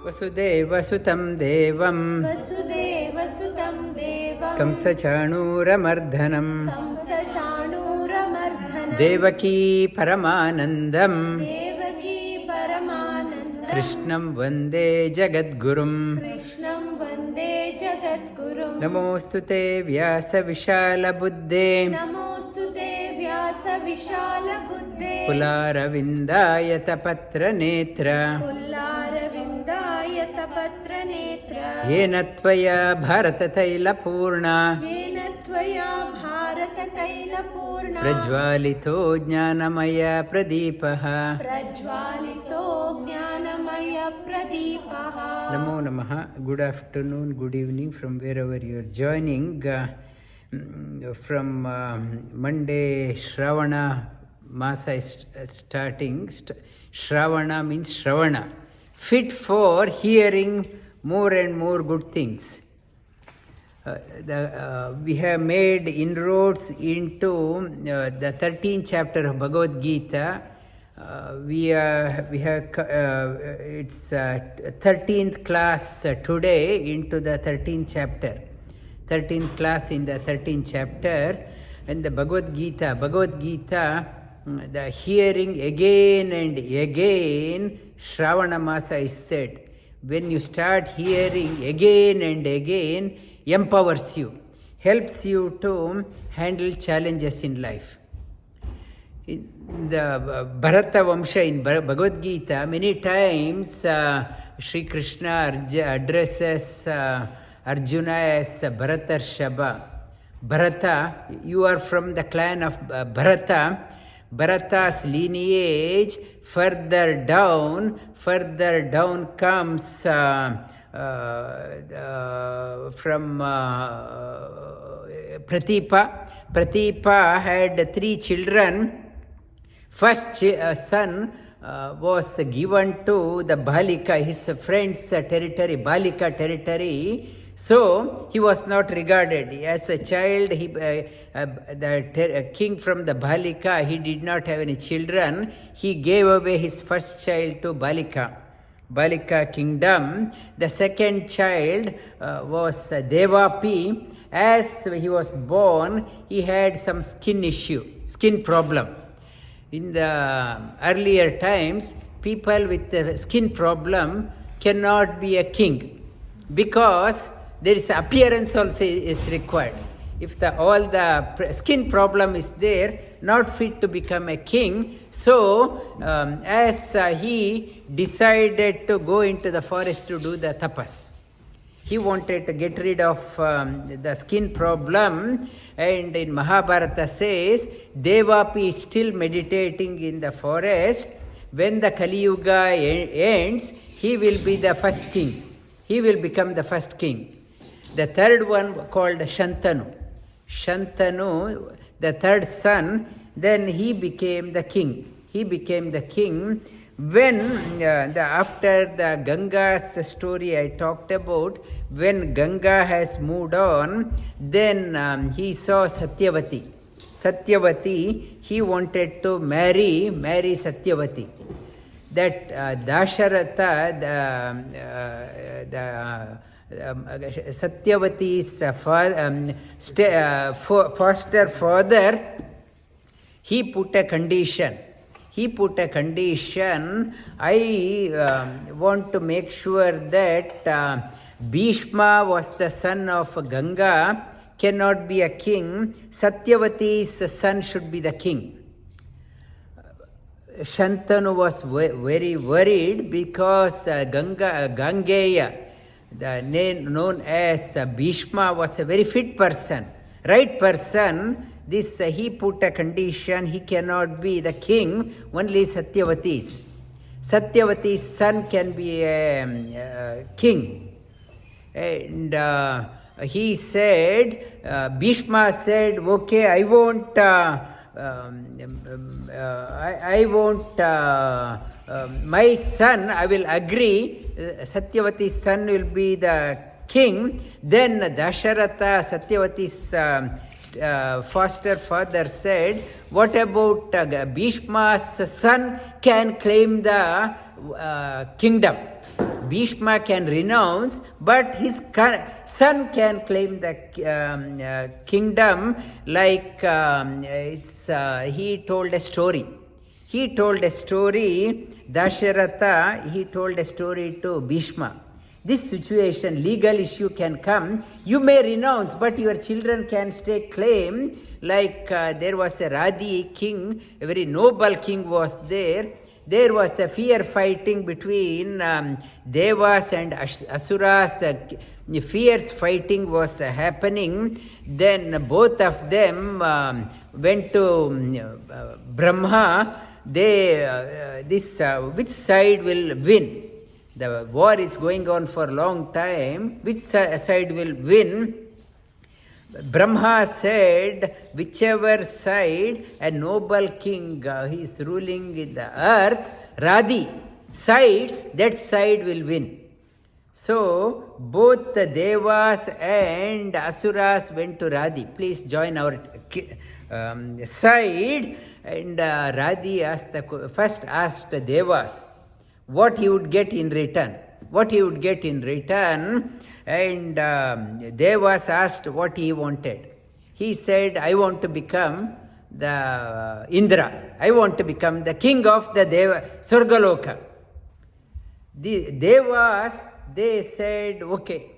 ವಸುದೇವಸುತಂ ದೇವಂ ವಸುದೇವಸುತಂ ದೇವಂ ಕಂಸಚಾಣೂರಮರ್ಧನಂ ಕಂಸಚಾಣೂರಮರ್ಧನಂ ದೇವಕೀ ಪರಮಾನಂದಂ ದೇವಕೀ ಪರಮಾನಂದಂ ಕೃಷ್ಣಂ ವಂದೇ ಜಗದ್ಗುರುಂ ಕೃಷ್ಣಂ ವಂದೇ ಜಗದ್ಗುರುಂ ನಮೋಸ್ತುತೆ ವ್ಯಾಸ ವಿಶಾಲಬುದ್ಧೇ ನಮೋಸ್ತುತೆ ವ್ಯಾಸ ವಿಶಾಲಬುದ್ಧೇ ಕುಲಾರವಿಂದಾಯತ ಪತ್ರನೇತ್ರ ಪುಲ್ಲಾರವಿಂದಾಯತ ಪತ್ರನೇತ್ರ ಯೇನ ತ್ವಯಾ ಭಾರತತೈಲಪೂರ್ಣ ಯೇನ ತ್ವಯಾ ಭಾರತತೈಲಪೂರ್ಣ ಪ್ರಜ್ವಾಲಿತೋ ಜ್ಞಾನಮಯ ಪ್ರದೀಪಃ ಪ್ರಜ್ವಾಲಿತೋ ಜ್ಞಾನಮಯ ಪ್ರದೀಪಃ. Namo Namaha. Good afternoon, good evening from wherever you are joining. From Monday, Shravana Masa is starting. Shravana means Shravana, fit for hearing more and more good things. We have made inroads into the 13th chapter of Bhagavad Gita. It's 13th class today into the 13th chapter. 13th class in the 13th chapter. And the Bhagavad Gita, the hearing again and again, Shravana Masa is said. When you start hearing again and again, empowers you, helps you to handle challenges in life. In the Bharata Vamsha in Bhagavad Gita, many times Sri Krishna addresses Arjuna as Bharatarshaba. Bharata, you are from the clan of Bharata. Bharata's lineage further down comes from Pratipa. Pratipa had 3 children. First son was given to the Balika, his friend's territory, Balika territory. So he was not regarded as a child. The king from the Balika, he did not have any children. He gave away his first child to Balika kingdom. The second child was Devapi. As he was born, he had some skin problem. In the earlier times, people with the skin problem cannot be a king, because there is appearance also is required. If all the skin problem is there, not fit to become a king. So as he decided to go into the forest to do the tapas, he wanted to get rid of the skin problem. And in Mahabharata says, Devapi is still meditating in the forest. When the Kali Yuga ends, he will be the first king. He will become the first king. The third one called Shantanu, the third son, then he became the king. When after the Ganga's story I talked about, when Ganga has moved on, then he saw Satyavati. He wanted to marry Satyavati. That Dasharatha, Satyavati's foster father, he put a condition. I want to make sure that Bhishma was the son of Ganga, cannot be a king. Satyavati's son should be the king. Shantanu was very worried, because Gangeya, the name known as Bhishma, was a very fit person, right person. He put a condition, he cannot be the king, only Satyavati's son can be a king. And he said, Bhishma said, okay, I won't my son, I will agree, Satyavati's son will be the king. Then Dasharatha, Satyavati's foster father, said, what about Bhishma's son can claim the kingdom? Bhishma can renounce, but his son can claim the kingdom. Like he told a story. Dasharatha, he told a story to Bhishma. This situation, legal issue can come. You may renounce, but your children can stake claim. Like there was a Radi king, a very noble king was there. There was a fierce fighting between Devas and Asuras. Fierce fighting was happening. Then both of them went to Brahma. Which side will win? The war is going on for a long time. Which side will win? Brahma said, whichever side a noble king he is ruling in the earth, Radi sides, that side will win. So both the Devas and Asuras went to Radi. Please join our side. And Radi first asked the Devas what he would get in return. And Devas asked what he wanted. He said, I want to become the Indra. I want to become the king of the Surgaloka. The Devas, they said, okay.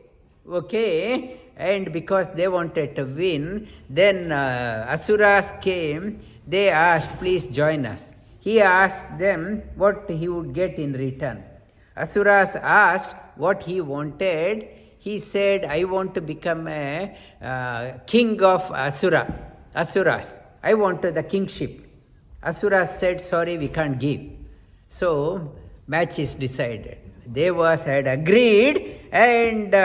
And because they wanted to win, then Asuras came. They asked, please join us. He asked them what he would get in return. Asuras asked what he wanted. He said, I want to become a king of Asuras. I want the kingship. Asuras said, sorry, we can't give. So, match is decided. Devas had agreed, and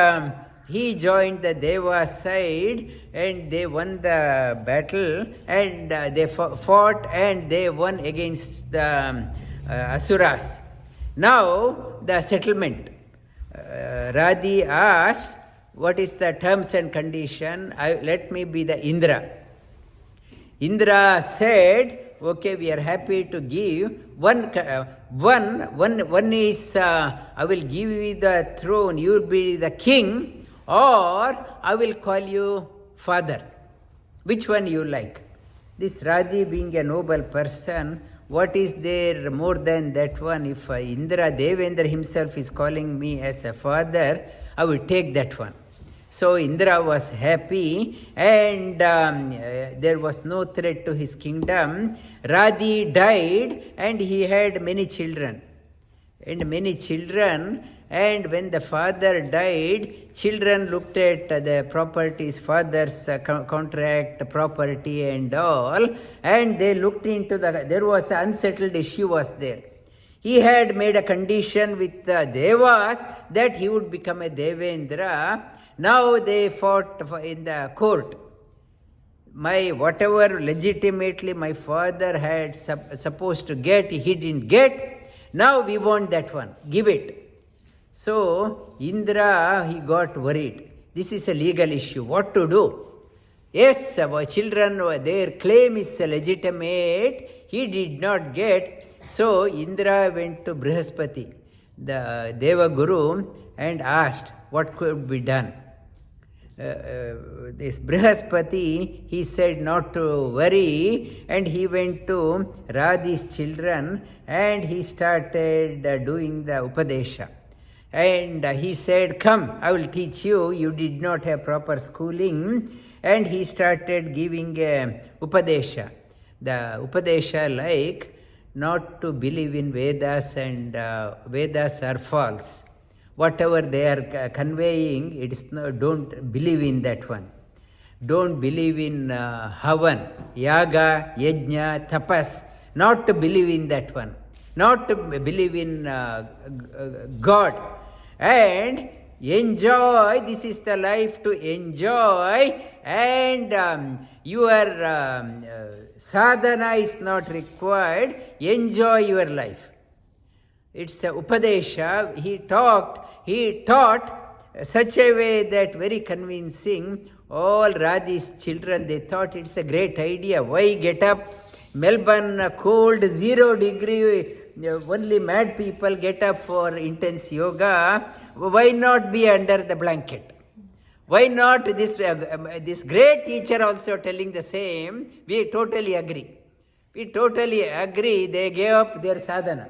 he joined the Devas side, and they won the battle, and they fought, and they won against the Asuras. Now, the settlement. Radi asked, what is the terms and condition? Let me be the Indra. Indra said, okay, we are happy to give. One is, I will give you the throne, you will be the king, or I will call you father. Which one you like? This Radi being a noble person, what is there more than that one? If Indra Devendra himself is calling me as a father, I will take that one. So Indra was happy, and there was no threat to his kingdom. Radi died, and he had many children. And when the father died, children looked at the properties, father's contract, property and all, and they looked into there was an unsettled issue was there. He had made a condition with the Devas that he would become a Devendra. Now they fought in the court. Whatever legitimately my father had supposed to get, he didn't get. Now we want that one. Give it. So Indra, he got worried. This is a legal issue. What to do? Yes, our children, their claim is legitimate. He did not get. So Indra went to Brihaspati, the Deva Guru, and asked what could be done. This Brihaspati, he said not to worry, and he went to Radi's children, and he started doing the Upadesha. And he said, come, I will teach you. You did not have proper schooling. And he started giving Upadesha. The Upadesha like not to believe in Vedas, and Vedas are false. Whatever they are conveying, it is not, don't believe in that one. Don't believe in Havan, Yaga, Yajna, Tapas. Not to believe in that one. Not to believe in God. And enjoy, this is the life to enjoy, and your sadhana is not required. Enjoy your life. It's a Upadesha. He taught such a way that very convincing. All Radi's children, they thought it's a great idea. Why get up? Melbourne, cold, 0 degree only mad people get up for intense yoga. Why not be under the blanket? Why not this great teacher also telling the same? We totally agree. We totally agree. They gave up their sadhana.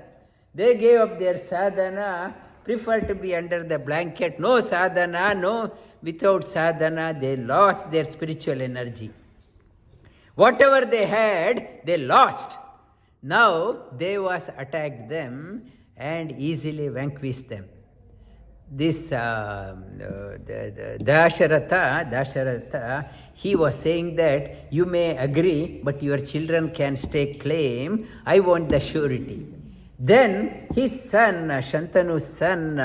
They gave up their sadhana, prefer to be under the blanket. No sadhana, no. Without sadhana, they lost their spiritual energy. Whatever they had, they lost. Now, Devas attacked them and easily vanquished them. This Dasharatha, he was saying that you may agree, but your children can stake claim. I want the surety. Then his son, Shantanu's son,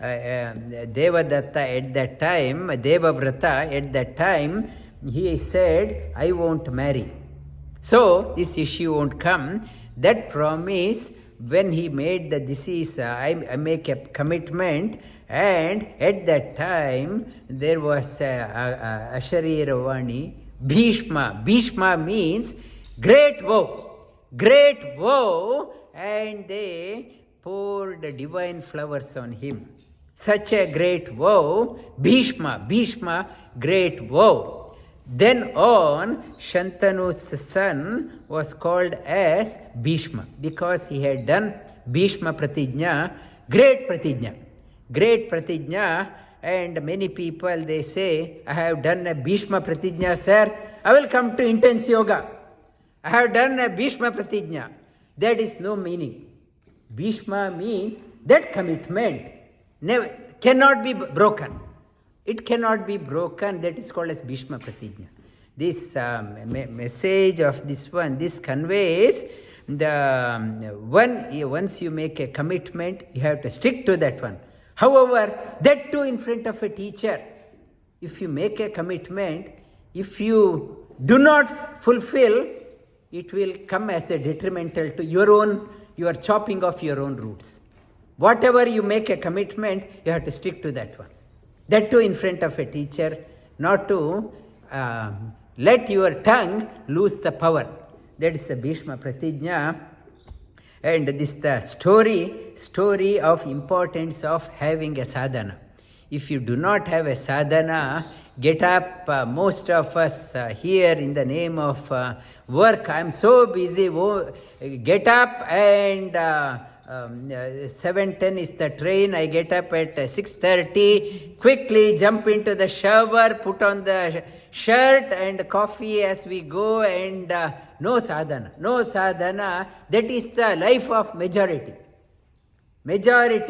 Devadatta at that time, Devavrata at that time, he said, I won't marry. So this issue won't come. That promise, when he made the disease, I make a commitment, and at that time there was Asharirvani, Bhishma. Bhishma means great woe, and they poured divine flowers on him. Such a great woe, Bhishma, great woe. Then on, Shantanu's son was called as Bhishma because he had done Bhishma Pratijna, great Pratijna, and many people they say, I have done a Bhishma Pratijna, sir, I will come to intense yoga. I have done a Bhishma Pratijna. That is no meaning. Bhishma means that commitment cannot be broken. It cannot be broken. That is called as Bhishma Pratijna. This message of this one, this conveys the once you make a commitment, you have to stick to that one. However, that too in front of a teacher. If you make a commitment, if you do not fulfill, it will come as a detrimental to you are chopping off your own roots. Whatever you make a commitment, you have to stick to that one. That too in front of a teacher, not to let your tongue lose the power. That is the Bhishma Pratijna. And this is the story of importance of having a sadhana. If you do not have a sadhana, get up. Most of us here in the name of work, I am so busy. Get up and 7:10 is the train. I get up at 6:30, quickly jump into the shower, put on the shirt and coffee as we go, and no sadhana. That is the life of majority.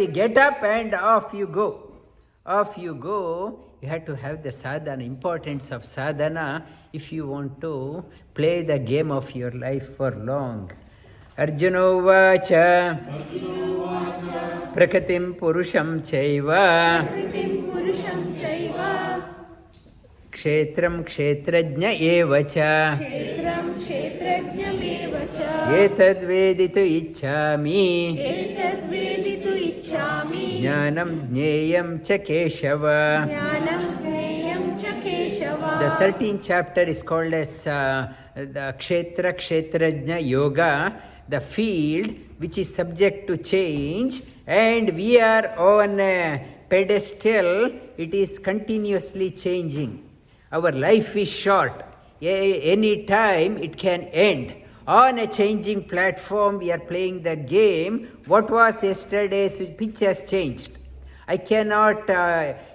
Get up and off you go. You have to have the sadhana, importance of sadhana if you want to play the game of your life for long. Arjuna Vacha Prakritim Purusham Chaiva Kshetram Kshetrajna Evacha Etad Veditu Ichchami Jnanam Jneyam Cha Keshava. The 13th chapter is called as the Kshetrajna Yoga, the field which is subject to change, and we are on a pedestal. It is continuously changing. Our life is short. Any time it can end. On a changing platform, we are playing the game. What was yesterday's pitch has changed. I cannot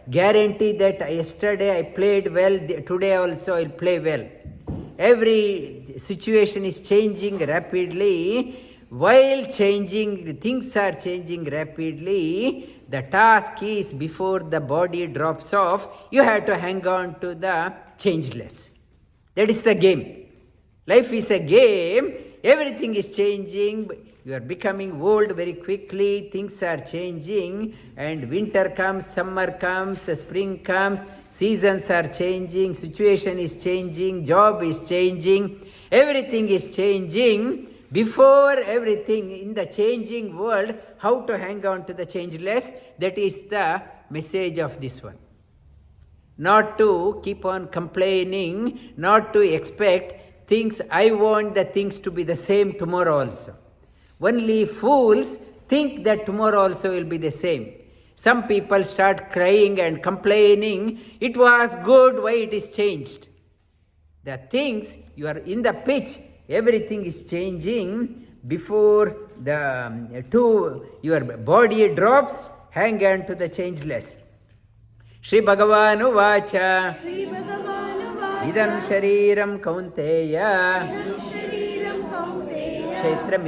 guarantee that yesterday I played well, today also I'll play well. Every situation is changing rapidly. While changing, things are changing rapidly. The task is, before the body drops off, you have to hang on to the changeless. That is the game. Life is a game. Everything is changing. You are becoming old very quickly. Things are changing. And winter comes, summer comes, spring comes. Seasons are changing. Situation is changing. Job is changing. Everything is changing. Before everything in the changing world, how to hang on to the changeless, that is the message of this one. Not to keep on complaining, not to expect things. I want the things to be the same tomorrow also. Only fools think that tomorrow also will be the same. Some people start crying and complaining, it was good, why it is changed? The things, you are in the pitch, everything is changing before your body drops, hang on to the changeless. Shri Bhagavanu Vacha Shri Bhagavanu Idam Shariram Kaunteya Idam Shariram Kaunteya Kshetra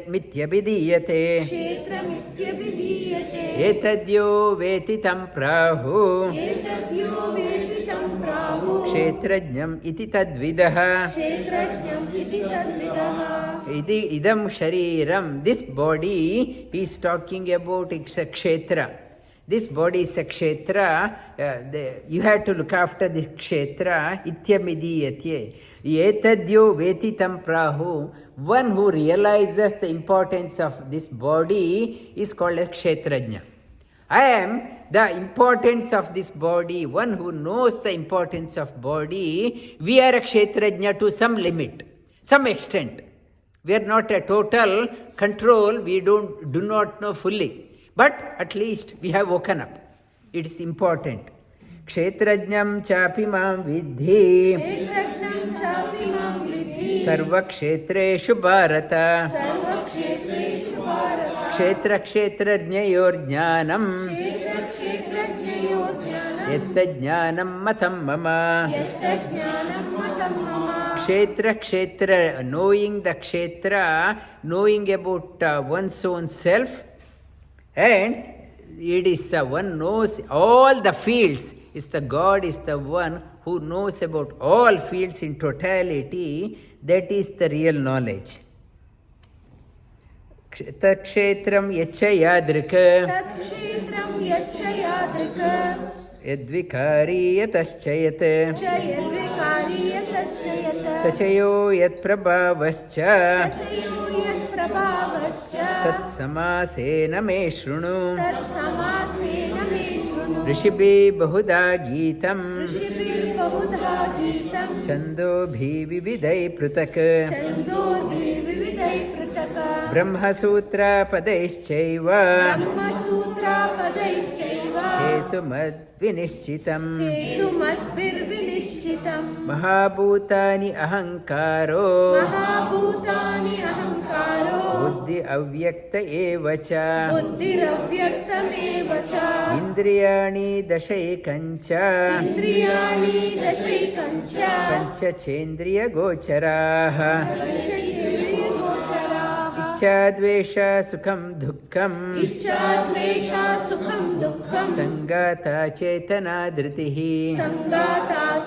Mityabhidiyate Kshetra Mityabhidiyate Etadyo Vetitam Prahu Etadyo Vetitam Prahu Kshetrajnam Iti Tadvidaha Kshetrajnam Iti Tadvidaha Idam Shariram. This body is talking about it's a Kshetra. This body is a Kshetra. You have to look after this Kshetra. Ityamidiyatye. Etadyo Vetitam Prahu. One who realizes the importance of this body is called a Kshetrajna. I am the importance of this body. One who knows the importance of body. We are a Kshetrajna to some limit, some extent. We are not a total control. We do not know fully. But at least we have woken up. It is important. Kshetrajnam chapi mam vidhi Kshetrajnam chapi mam vidhi sarva kshetreshu bharata Sarva Kshetreshu Bharata kshetra kshetrajnayor jnanam Kshetra Kshetrajnayo Jnanam yatta jnanam matam mama. Yatta Jnanam Matam Mama Kshetra kshetra, knowing the kshetra, knowing about one's own self. And it is one knows all the fields. God is the one who knows about all fields in totality. That is the real knowledge. Tat kshetram yacha yadrika Tat Kshetram Yacha Yadrika yadvikari yataschayat Chayadvikari Yataschayata sachayo yat prabhavascha Sachayo Yat Prabhavascha tat samasena me shrunu. Tat Samasena Me Shrunu ऋषिभिः बहुधा गीतम् Rishibhir Bahudha Geetam छन्दोभिः विविधैः पृथक् Chandorvi Vividai Prataka ब्रह्मसूत्रपदैश्चैव Brahma Sutra Padaischaiva हेतुमद्विनिश्चितम् Hetumadvir Vinishchitam महाभूतानि अहङ्कारो Mahabhutani Ahankaro बुद्धि अव्यक्त एव च Buddhiravyaktameva cha इन्द्रियाणि दशैकञ्च Indriyani Dashaikancha पञ्चचेन्द्रियगोचराः Panchachendriyagocharaha इच्छाद्वेष सुखं दुःखम् Ichchadvesha Sukham Dukkham सङ्गाता चेतना धृतिः Sangatas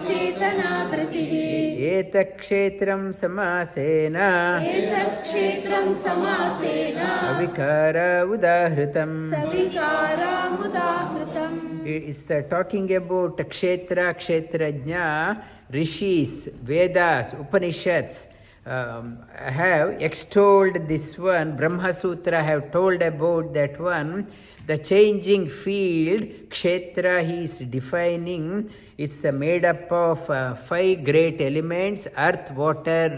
Dritihi एतत्क्षेत्रं समासेन Etat Kshetram Samasena अविकार उदाहृतम्. Savikara Mudahritam It's talking about kshetra, kshetrajna, rishis, Vedas, Upanishads have extolled this one. Brahma Sutra have told about that one. The changing field, kshetra, he is defining, is made up of 5 great elements: earth, water,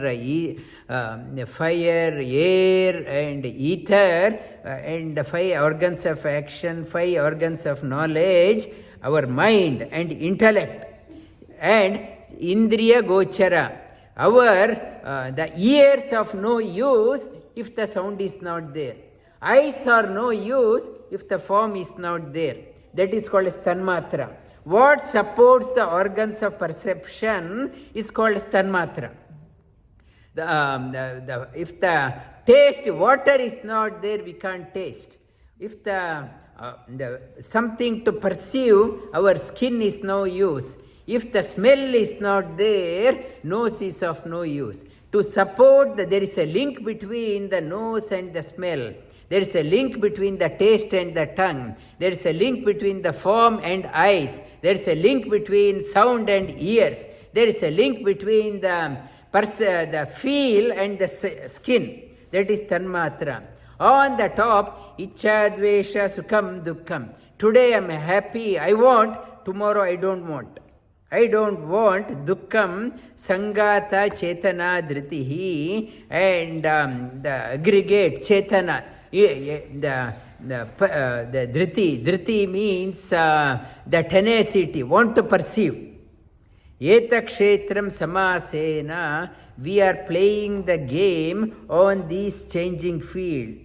fire, air, and ether, and 5 organs of action, 5 organs of knowledge, our mind and intellect, and indriya gochara, our the ears of no use if the sound is not there. Eyes are no use if the form is not there. That is called as tanmatra. What supports the organs of perception is called as tanmatra. If the taste, water is not there, we can't taste. If the something to perceive, our skin is no use. If the smell is not there, nose is of no use. To support that there is a link between the nose and the smell. There is a link between the taste and the tongue. There is a link between the form and eyes. There is a link between sound and ears. There is a link between the feel and the skin. That is tanmatra. On the top, ichcha, dvesha, sukham, dukkham. Today I am happy, I want. Tomorrow I don't want. I don't want dukkam sangata chetana dhritihi, and the aggregate chetana, the dhriti means the tenacity, want to perceive. Etakshetram samasena, we are playing the game on this changing field.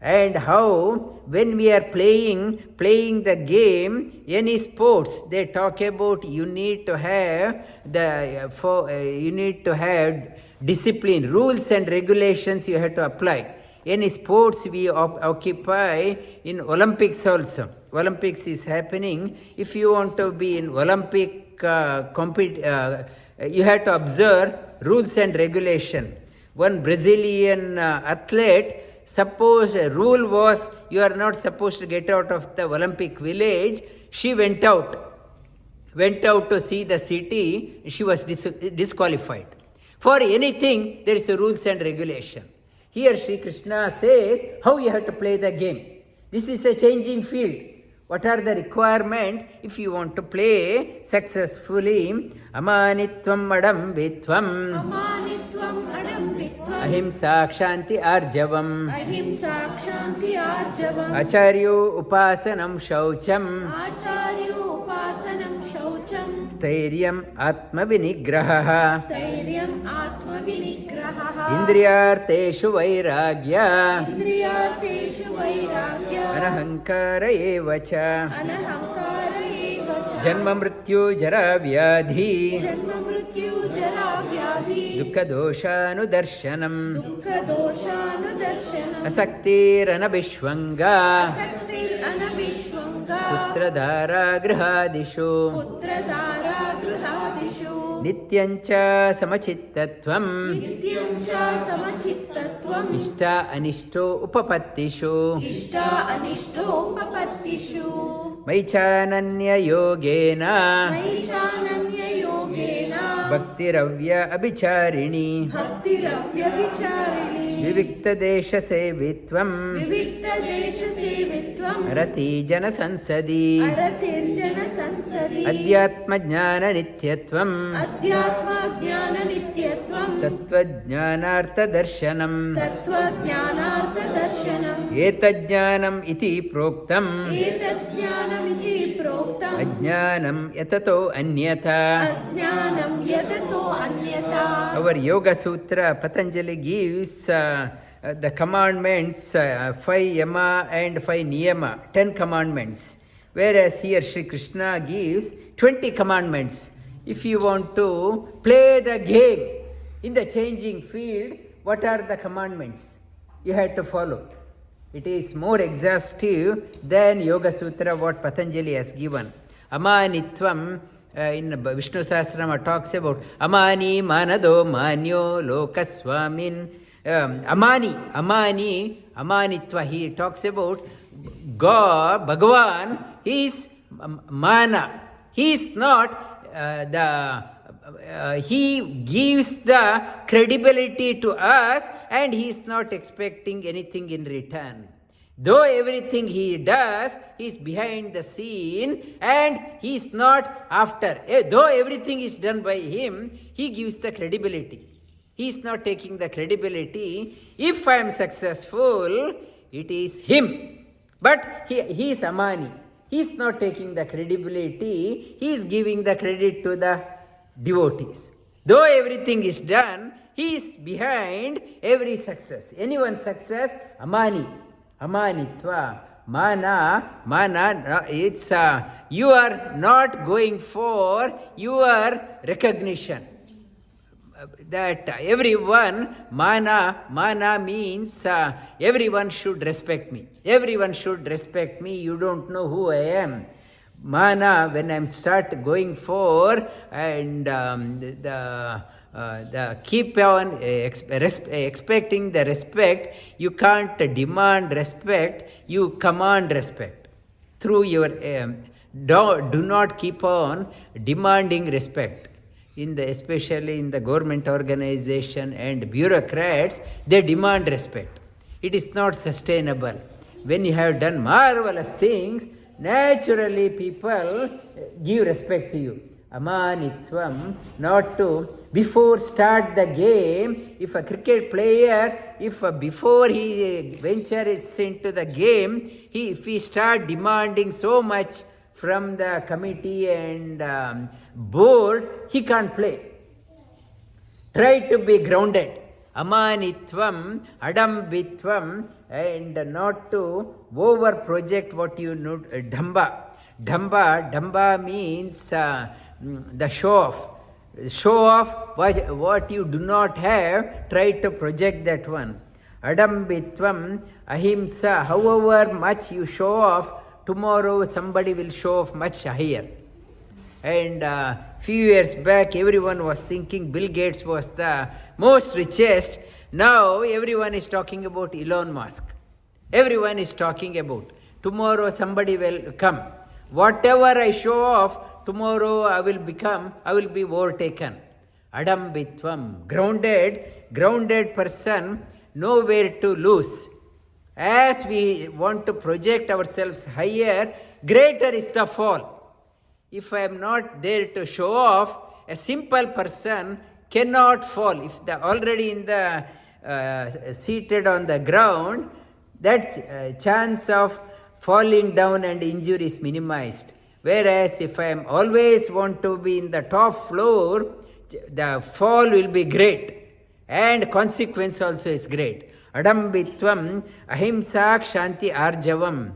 And how, when we are playing the game, any sports, they talk about you need to have discipline, rules and regulations you have to apply. Any sports we occupy in Olympics also. Olympics is happening. If you want to be in Olympic you have to observe rules and regulation. One Brazilian athlete, suppose a rule was you are not supposed to get out of the Olympic village. She went out to see the city. She was disqualified. For anything, there is a rules and regulation. Here Sri Krishna says how you have to play the game. This is a changing field. What are the requirements if you want to play successfully? Amanitvam adambitvam. Amanitvam adambitvam. Ahimsa kshanti arjavam. Ahimsa kshanti arjavam. Acharyo upasanam shaucham. Acharyo upasanam shaucham. Stairyam atma vinigraha. Stairyam atma vinigraha. Indriyarteshu vairagya. Indriyarteshu vairagya. Anahankara evacha. Anahankara evacha. Janma mrityu jara vyadhi. Janma mrityu jara vyadhi. Dukkha doshanu darshanam. Dukkha doshanu darshanam. Asaktir anabhishvanga. Asaktir anabhishvanga. Putradhara grihadishu. Putradhara grihadishu. Nityancha samachittatvam. Nityancha samachittatvam. Ishta anishto upapattishu. Ishta anishto upapattishu. Maichananya yogena. Maichananya yogena. Bhaktiravya abhicharini. Bhaktiravyavicharini. Vivikta desha sevitvam. Vivikta desha sevitvam. Arati jana sansadi. Aratirjana sansari. Adhyatma jnana nityatvam. Adhyatma jnana nityatvam. Tattva jnanartha darshanam. Tattva jnanartha darshanam. Etajnanam iti proktam. Etat jnanamiti proktam. Ajnanam yatato anyata. Ajnanam yatato anyata. Our Yoga Sutra, Patanjali gives the commandments, 5 yama and 5 niyama, 10 commandments. Whereas here Sri Krishna gives 20 commandments. If you want to play the game in the changing field, what are the commandments you have to follow? It is more exhaustive than Yoga Sutra what Patanjali has given. Amanitvam, in Vishnu Sahasranama talks about Amani Manado Manyo Lokaswamin. Amanitva, he talks about God, Bhagavan, he is mana. He is not he gives the credibility to us and he is not expecting anything in return. Though everything he does, he is behind the scene and he is not after. Though everything is done by him, he gives the credibility. He is not taking the credibility. If I am successful, it is him. But he is Amani. He is not taking the credibility. He is giving the credit to the devotees. Though everything is done, he is behind every success. Anyone's success, Amani. Amanitva. Mana, it's you are not going for your recognition. That everyone, mana means everyone should respect me. Everyone should respect me. You don't know who I am. Mana, when I start going for and the keep on expecting the respect, you can't demand respect, you command respect. Through your, do not keep on demanding respect. Especially in the government organization and bureaucrats, they demand respect. It is not sustainable. When you have done marvelous things, naturally people give respect to you. Amanitvam, not to, before start the game, if a cricket player, before he ventures into the game, if he start demanding so much from the committee and board, he can't play. Try to be grounded. Amanitvam, adambitvam, and not to over project what you know, dhamba. Dhamba means the show off. Show off what you do not have, try to project that one. Adambitvam, ahimsa, however much you show off, tomorrow somebody will show off much higher. And few years back, everyone was thinking Bill Gates was the most richest. Now everyone is talking about Elon Musk. Everyone is talking about. Tomorrow somebody will come. Whatever I show off, tomorrow I will be overtaken. Adambitvam, grounded person, nowhere to lose. As we want to project ourselves higher, greater is the fall. If I am not there to show off, a simple person cannot fall. If they are already in the seated on the ground, that chance of falling down and injury is minimized. Whereas if I am always want to be in the top floor, the fall will be great and consequence also is great. Adambitvam, ahimsa, kshanti, arjavam.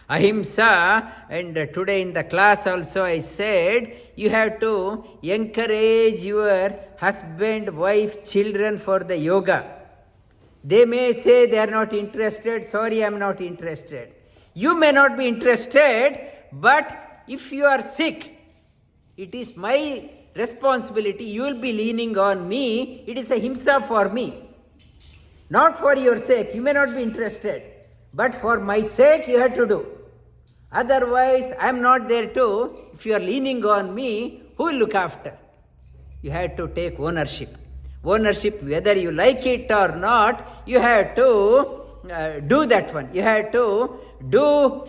Ahimsa, and today in the class also I said, you have to encourage your husband, wife, children for the yoga. They may say they are not interested, sorry I am not interested. You may not be interested, but if you are sick, it is my responsibility, you will be leaning on me, it is a himsa for me. Not for your sake, you may not be interested, but for my sake you have to do. Otherwise, I am not there too. If you are leaning on me, who will look after? You have to take ownership. Ownership, whether you like it or not, you have to do that one. You have to do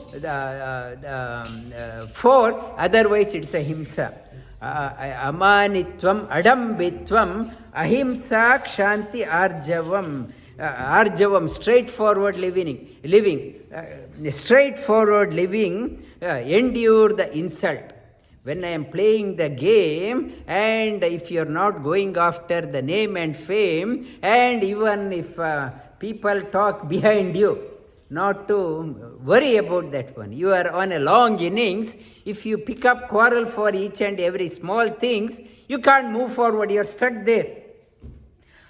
for, otherwise it's a himsa. Amanitvam, adambitvam, ahimsa, kshanti, arjavam. Arjavam, straightforward living, straightforward living, endure the insult. When I am playing the game, and if you are not going after the name and fame, and even if people talk behind you, not to worry about that one. You are on a long innings. If you pick up quarrel for each and every small things, you can't move forward. You are stuck there.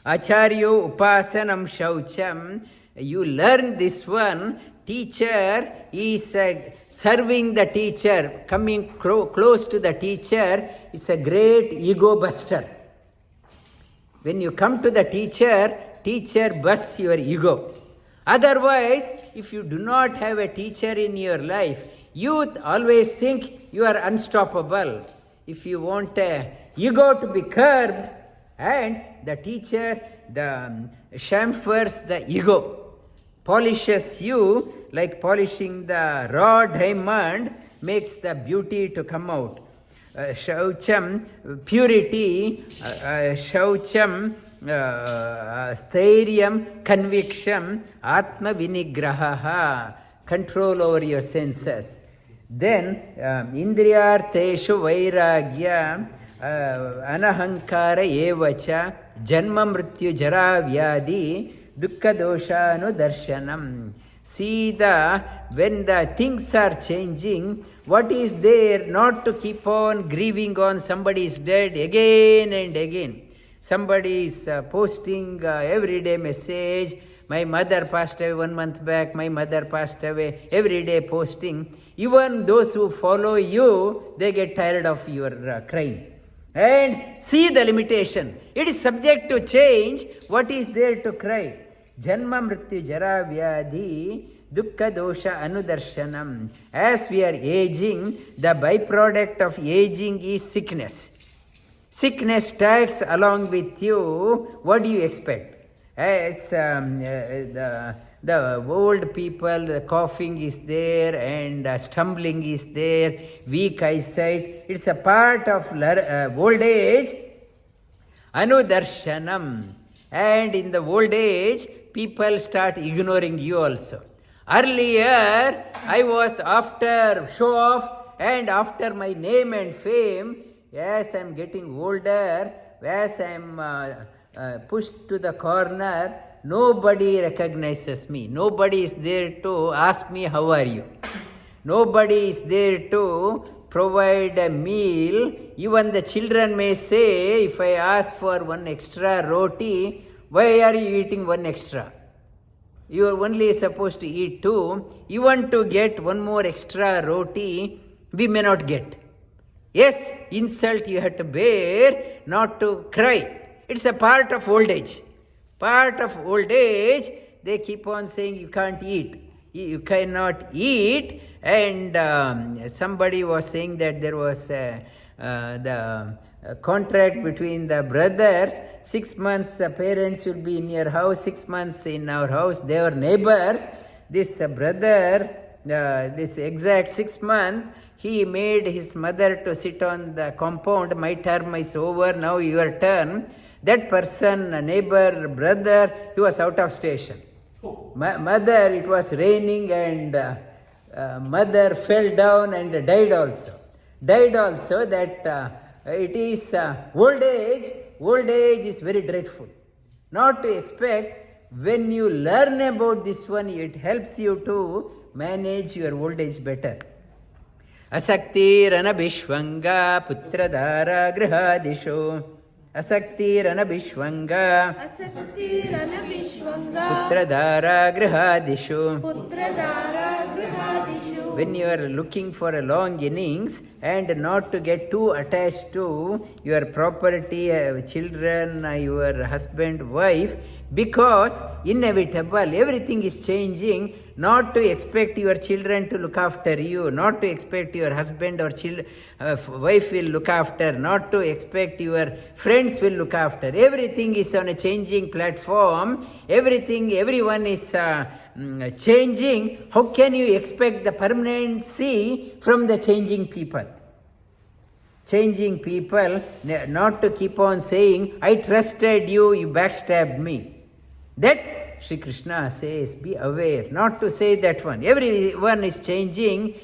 Acharyo upasanam shaucham. You learn this one. Teacher is serving the teacher, coming close to the teacher is a great ego buster. When you come to the teacher, teacher busts your ego. Otherwise, if you do not have a teacher in your life, you always think you are unstoppable. If you want a ego to be curbed, and the teacher, the chamfers the ego, polishes you like polishing the raw diamond, makes the beauty to come out. Shaucham, purity, shaucham, stairyam, conviction, atma vinigraha, control over your senses. Then, indriyarteshu vairagya, anahankara evacha, janma mrityu jara vyadi, dukkha doshanu darshanam. See when the things are changing, what is there not to keep on grieving on somebody is dead again and again. Somebody is posting everyday message, my mother passed away 1 month back, my mother passed away, everyday posting. Even those who follow you, they get tired of your crying. And see the limitation. It is subject to change. What is there to cry? Janma mrityu jara vyadhi dukkha dosha anudarshanam. As we are aging, the byproduct of aging is sickness. Sickness tags along with you. What do you expect? as the old people, the coughing is there and stumbling is there, weak eyesight. It's a part of old age. Anudarshanam. And in the old age, people start ignoring you also. Earlier, I was after show off and after my name and fame. As I'm getting older, as I'm pushed to the corner, nobody recognizes me. Nobody is there to ask me, how are you? Nobody is there to provide a meal. Even the children may say, if I ask for one extra roti, why are you eating one extra? You are only supposed to eat two. Even to get one more extra roti, we may not get. Yes, insult you have to bear, not to cry. It's a part of old age. Part of old age, they keep on saying you can't eat. You cannot eat. And somebody was saying that there was the contract between the brothers. 6 months parents will be in your house, 6 months in our house. They were neighbors. This brother, this exact 6 months, he made his mother to sit on the compound. My term is over, now your turn. That person, neighbor, brother, he was out of station. Mother, it was raining and mother fell down and died also. That it is old age. Old age is very dreadful. Not to expect, when you learn about this one, it helps you to manage your old age better. Asaktiranabhishvanga putradhara grihadisho. Asaktiranabhishvanga putradhara grihadisho. When you are looking for a long innings and not to get too attached to your property, children, your husband, wife, because inevitable, everything is changing. Not to expect your children to look after you, not to expect your husband or wife will look after, not to expect your friends will look after. Everything is on a changing platform. Everyone is changing. How can you expect the permanency from the changing people? Changing people, not to keep on saying, I trusted you, you backstabbed me. That Shri Krishna says, be aware, not to say that one. Everyone is changing,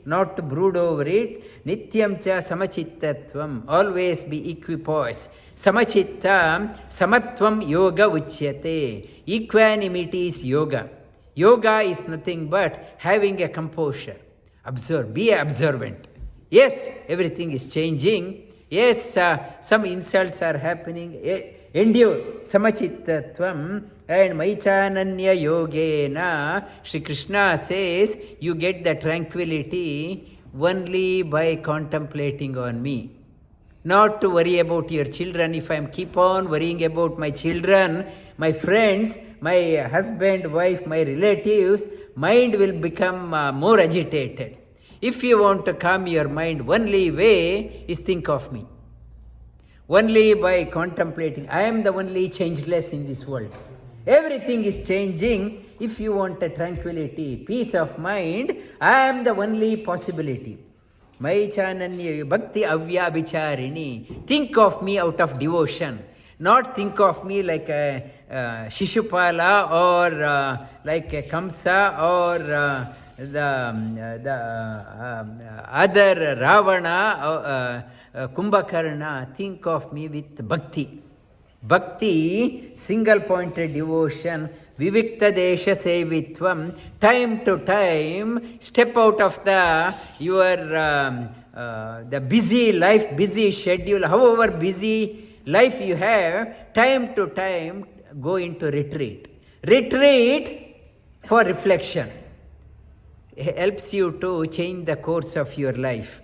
not to brood over it. Nityam cha samachittatvam, always be equipoise. Samachitta, samatvam yoga uchyate. Equanimity is yoga. Yoga is nothing but having a composure. Observe, be observant. Yes, everything is changing. Yes, some insults are happening. Endure. Samachittatvam. And Maichananya Yogena, Shri Krishna says, you get the tranquility only by contemplating on me. Not to worry about your children. If I keep on worrying about my children, my friends, my husband, wife, my relatives, mind will become more agitated. If you want to calm your mind, only way is think of me. Only by contemplating. I am the only changeless in this world. Everything is changing. If you want a tranquility, peace of mind, I am the only possibility. Maichananya bhakti avyabhicharini. Think of me out of devotion. Not think of me like a Shishupala or like a Kamsa or the other Ravana, Kumbhakarna. Think of me with bhakti. Bhakti, single-pointed devotion, vivikta desha sevitvam, time to time, step out of your busy life, busy schedule, however busy life you have, time to time, go into retreat. Retreat for reflection helps you to change the course of your life.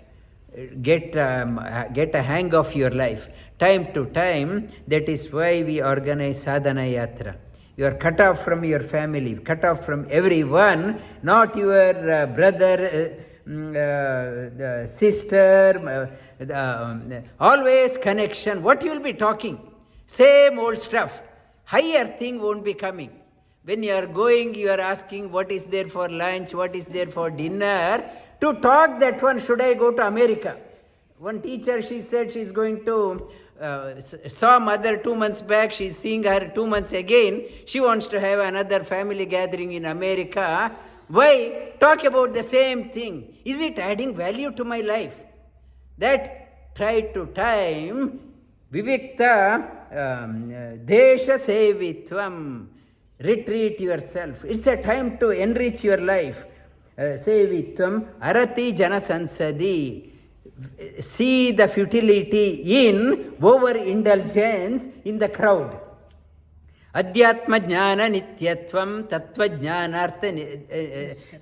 Get a hang of your life. Time to time, that is why we organize sadhana yatra. You are cut off from your family, cut off from everyone, not your brother, the sister, always connection. What you will be talking? Same old stuff. higher thing won't be coming. When you are going, you are asking what is there for lunch, what is there for dinner. To talk that one, should I go to America? One teacher, she said she's going to, saw mother 2 months back, she's seeing her 2 months again. She wants to have another family gathering in America. Why talk about the same thing? Is it adding value to my life? That try to time, vivikta desha sevitvam, retreat yourself. It's a time to enrich your life. Sevitvam arati jana sansadi. See the futility in overindulgence in the crowd. Adhyatma jnana nityatvam tattva jnanartha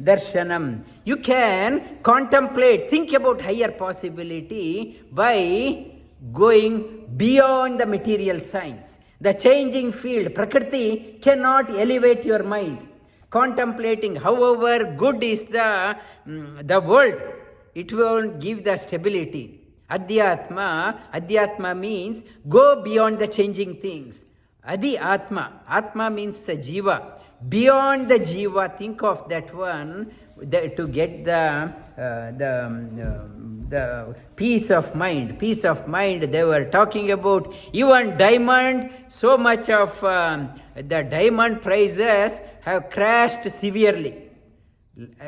darshanam. You can contemplate, think about higher possibility by going beyond the material science. The changing field, Prakriti, cannot elevate your mind. Contemplating, however good is the world, it won't give the stability. Adhyatma means go beyond the changing things. Adi Atma. Atma means Jiva. Beyond the Jiva, think of that one to get the peace of mind. Peace of mind, they were talking about even diamond, so much of the diamond prices have crashed severely.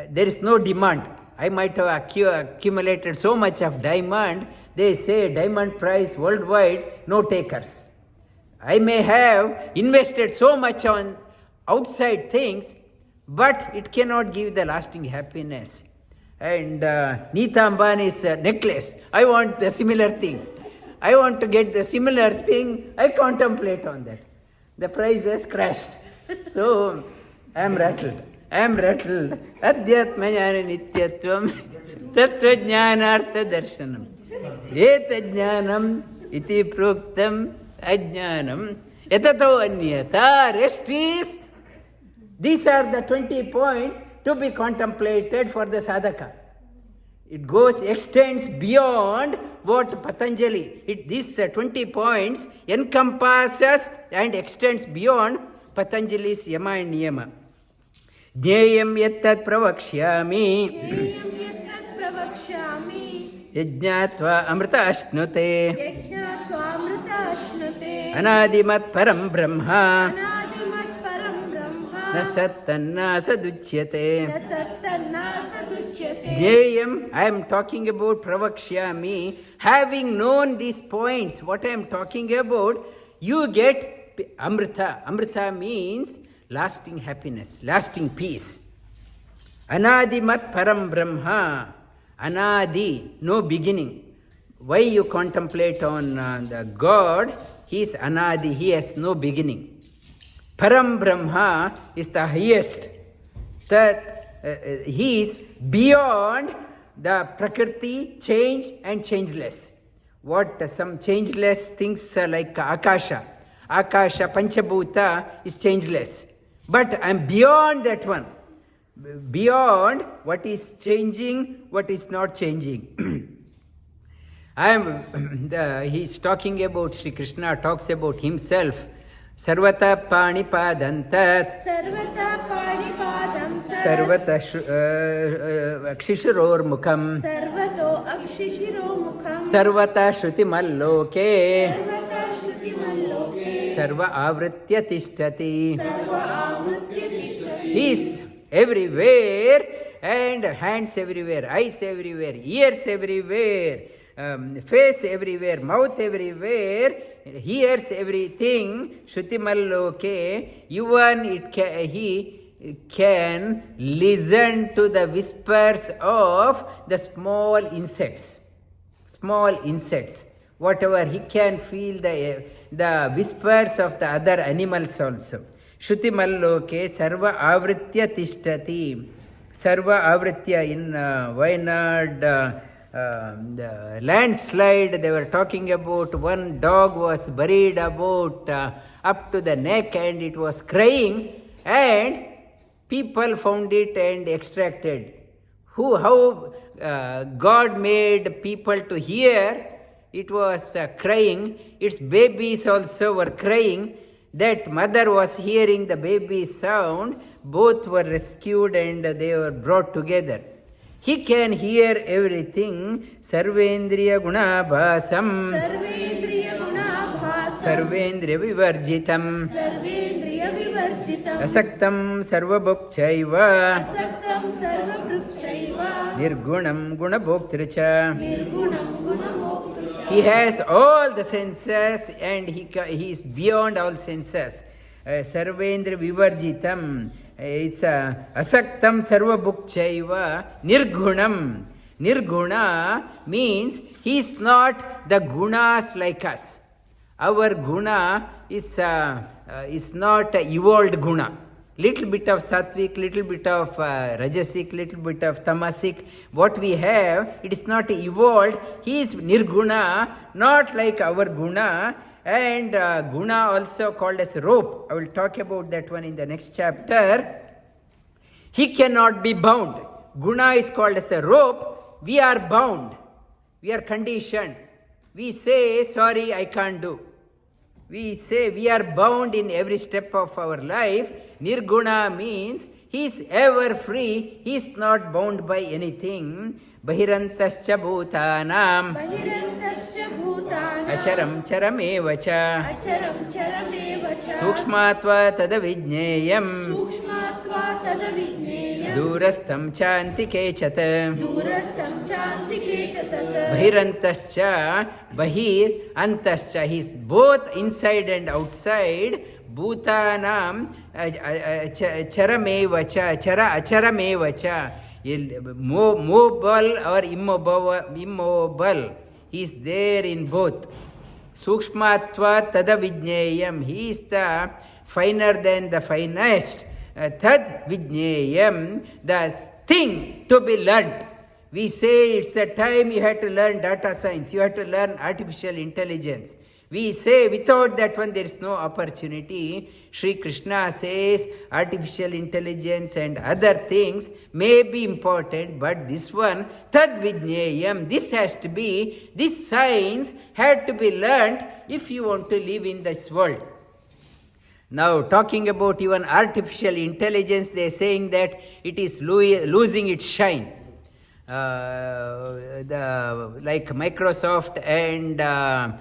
There is no demand. I might have accumulated so much of diamond. They say diamond price worldwide, no takers. I may have invested so much on outside things, but it cannot give the lasting happiness. And Neeta Ambani's necklace, I want the similar thing. I want to get the similar thing. I contemplate on that. The price has crashed. So I am rattled. Adhyatma jnana nityatvam tattva jnanartha darshanam. Eta jnanam iti proktam ajnanam yatato anyata. Rest is, these are the 20 points to be contemplated for the sadhaka. It extends beyond what Patanjali, these 20 points encompasses and extends beyond Patanjali's Yama and Niyama. Jneyam yattat pravakshyami yajnatva amrita ashnute anadimat param brahma na sattanna saduchyate. Jneyam, I am talking about pravakshyami. Having known these points, what I am talking about, you get amrita. Amrita means lasting happiness, lasting peace. Anadimat param brahma. Anadi, no beginning. Why you contemplate on the God? He is anadi, he has no beginning. Param Brahma is the highest. That he is beyond the Prakriti, change and changeless. What some changeless things like Akasha. Akasha, Panchabhuta is changeless. But I am beyond that one. Beyond what is changing, what is not changing. He's talking about, Sri Krishna talks about himself. Sarvata panipadantat. Sarvata panipadantat. Sarvata akshishiror mukham. Sarvato akshishiro mukham. Sarvata shrutimaloke. Sarvata shrutimaloke. Sarva avritya tishtati. Sarva avritya tishtati. He is everywhere, and hands everywhere, eyes everywhere, ears everywhere, face everywhere, mouth everywhere, hears everything. Shrutimaloke, even he can listen to the whispers of the small insects. Whatever, he can feel the whispers of the other animals also. Shrutimaloke sarva avritya tishtati. Sarva avritya in Wayanad, the landslide, they were talking about one dog was buried about up to the neck and it was crying, and people found it and extracted. How God made people to hear, it was crying. Its babies also were crying. that mother was hearing the baby's sound, both were rescued and they were brought together. He can hear everything. Sarvendriya gunabhasam. Sarvendriya gunabhasam. Sarvendriya vivarjitam. Sarvendriya vivarjitam. Asaktam sarvabhukchaiva. Asaktam sarvabhukchaiva. Nirgunam gunabhoktricha. Nirgunam gunamoktra. He has all the senses and he is beyond all senses. Sarvendra vivarjitam. It's asaktam sarvabhukchaiva nirgunam. Nirguna means he is not the gunas like us. Our guna is not evolved guna. Little bit of sattvic, little bit of rajasic, little bit of tamasic. What we have, it is not evolved. He is nirguna, not like our guna. And guna also called as rope. I will talk about that one in the next chapter. He cannot be bound. Guna is called as a rope. We are bound. We are conditioned. We say, sorry, I can't do. We say we are bound in every step of our life. Nirguna means he is ever free. He is not bound by anything. Bahirantascha bhutanam. Bahirantascha bhutanam. Acharam charamevacha. Acharam charamevacha. Sukshmatva tadavijneyam. Sukshmatva tadavijneyam. Durastham chantike chat. Durastham chantike chatat. Bahirantascha. Bahir antascha. He is both inside and outside. Bhutanam charamevacha. Chara acharamevacha. Mobile or immobile. He is there in both. Sukshmatva tadavijneyam. He is the finer than the finest. Tad vijneyam, the thing to be learnt. We say it's a time you have to learn data science, you have to learn artificial intelligence. We say without that one there is no opportunity. Sri Krishna says artificial intelligence and other things may be important, but this one, tad vijneyam, this has to be, this science had to be learnt if you want to live in this world. Now talking about even artificial intelligence, they are saying that it is losing its shine. Like Microsoft and the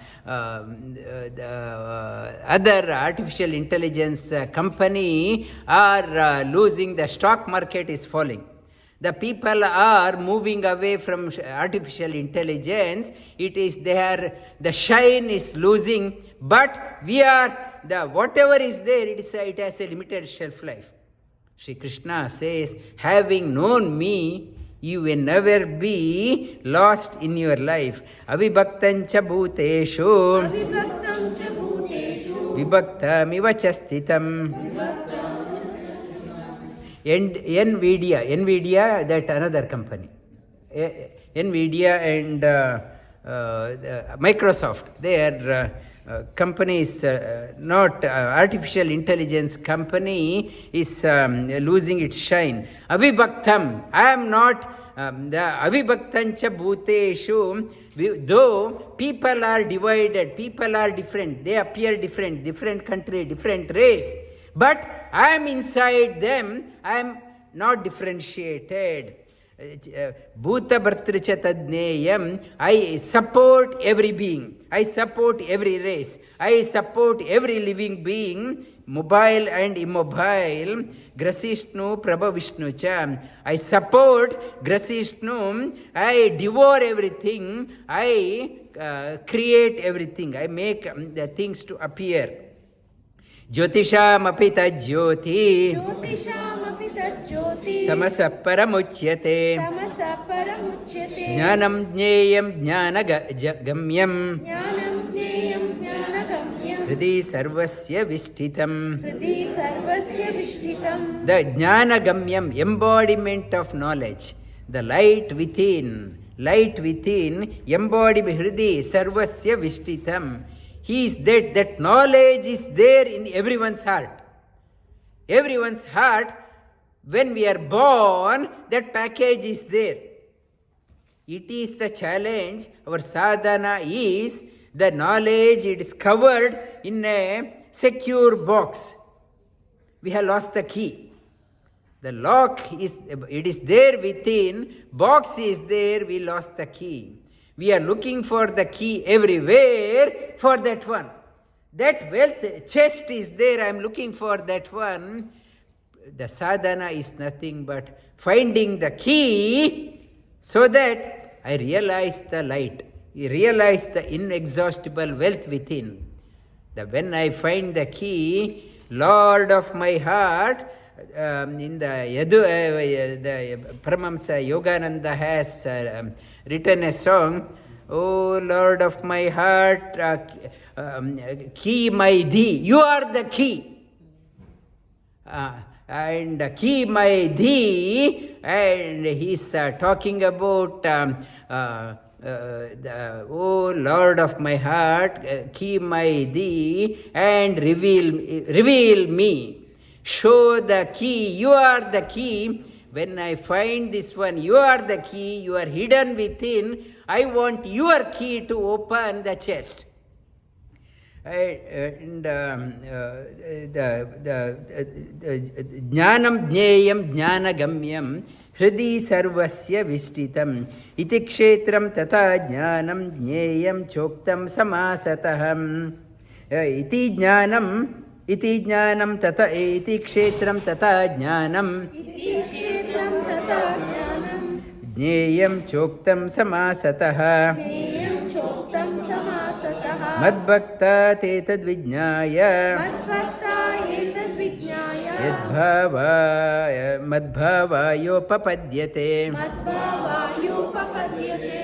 other artificial intelligence company are losing, the stock market is falling. The people are moving away from artificial intelligence. The shine is losing, but whatever is there, it has a limited shelf life. Sri Krishna says, having known me, you will never be lost in your life. Avibhaktancha bhuteshu. Avibhaktancha bhuteshu. Vibhaktamiva chastitam. NVIDIA, that another company. NVIDIA and Microsoft, their companies, not artificial intelligence company is losing its shine. Avibhaktam, I am not the avibhaktancha bhuteshu. Though people are divided, people are different, they appear different country, different race, but I am inside them, I am not differentiated. Bhuta bhartricha tadneyam, I support every being, I support every race, I support every living being, mobile and immobile. Grasishnu Prabha Vishnu cha, I support Grasishnu, I devour everything, I create everything, I make the things to appear. Jyotisham apita jyoti. Jyotisham apita jyoti. Tamasa paramuchyate. Tamasa paramuchyate. Jnanam jneyam jnanagamyam. Jnanam jneyam jnanagamyam. Hridi sarvasya vishtitam. Hridi sarvasya vishtitam. The jnanagamyam, embodiment of knowledge. The light within, embodied hridi sarvasya vishtitam. He is that knowledge is there in everyone's heart. Everyone's heart, when we are born, that package is there. It is the challenge. Our sadhana is the knowledge, it is covered in a secure box. We have lost the key. The lock it is there within, box is there, we lost the key. We are looking for the key everywhere for that one. That wealth chest is there, I am looking for that one. The sadhana is nothing but finding the key so that I realize the light. I realize the inexhaustible wealth within. When I find the key, Lord of my heart, in the Paramahamsa Yogananda has written a song, "Oh Lord of my heart, key my thee, you are the key. And key my thee," and he's talking about "Oh Lord of my heart, key my thee, and reveal me. Show the key, you are the key. When I find this one, you are the key, you are hidden within. I want your key to open the chest." And Jnanam Jneyam Jnanagamyam Hridi Sarvasya Vishtitam Iti Kshetram Tata Jnanam Jneyam Choktam Samasataham Iti Jnanam Tata Iti Kshetram Tata Jnanam इति क्षेत्रं तथा ज्ञानं Jneyam Choktam Samasataha ज्ञेयं चोक्तं समासतः Madbhakta te tadvijnaya मद्भक्ता एतद्विज्ञाय Madbhavayopapadyate मद्भावायोपपद्यते.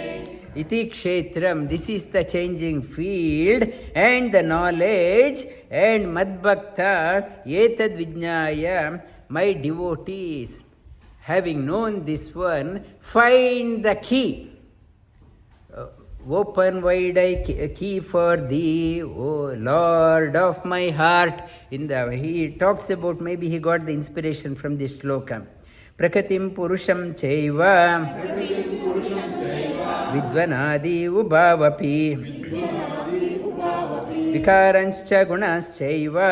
Iti kshetram, this is the changing field and the knowledge, and madbhakta etad vijnaya, my devotees, having known this one, find the key. Open wide I key for thee, O Lord of my heart. He talks about, maybe he got the inspiration from this shloka. Prakatim purusham chaiva vidvanadi ubhavapi vikaranscha gunaschaiva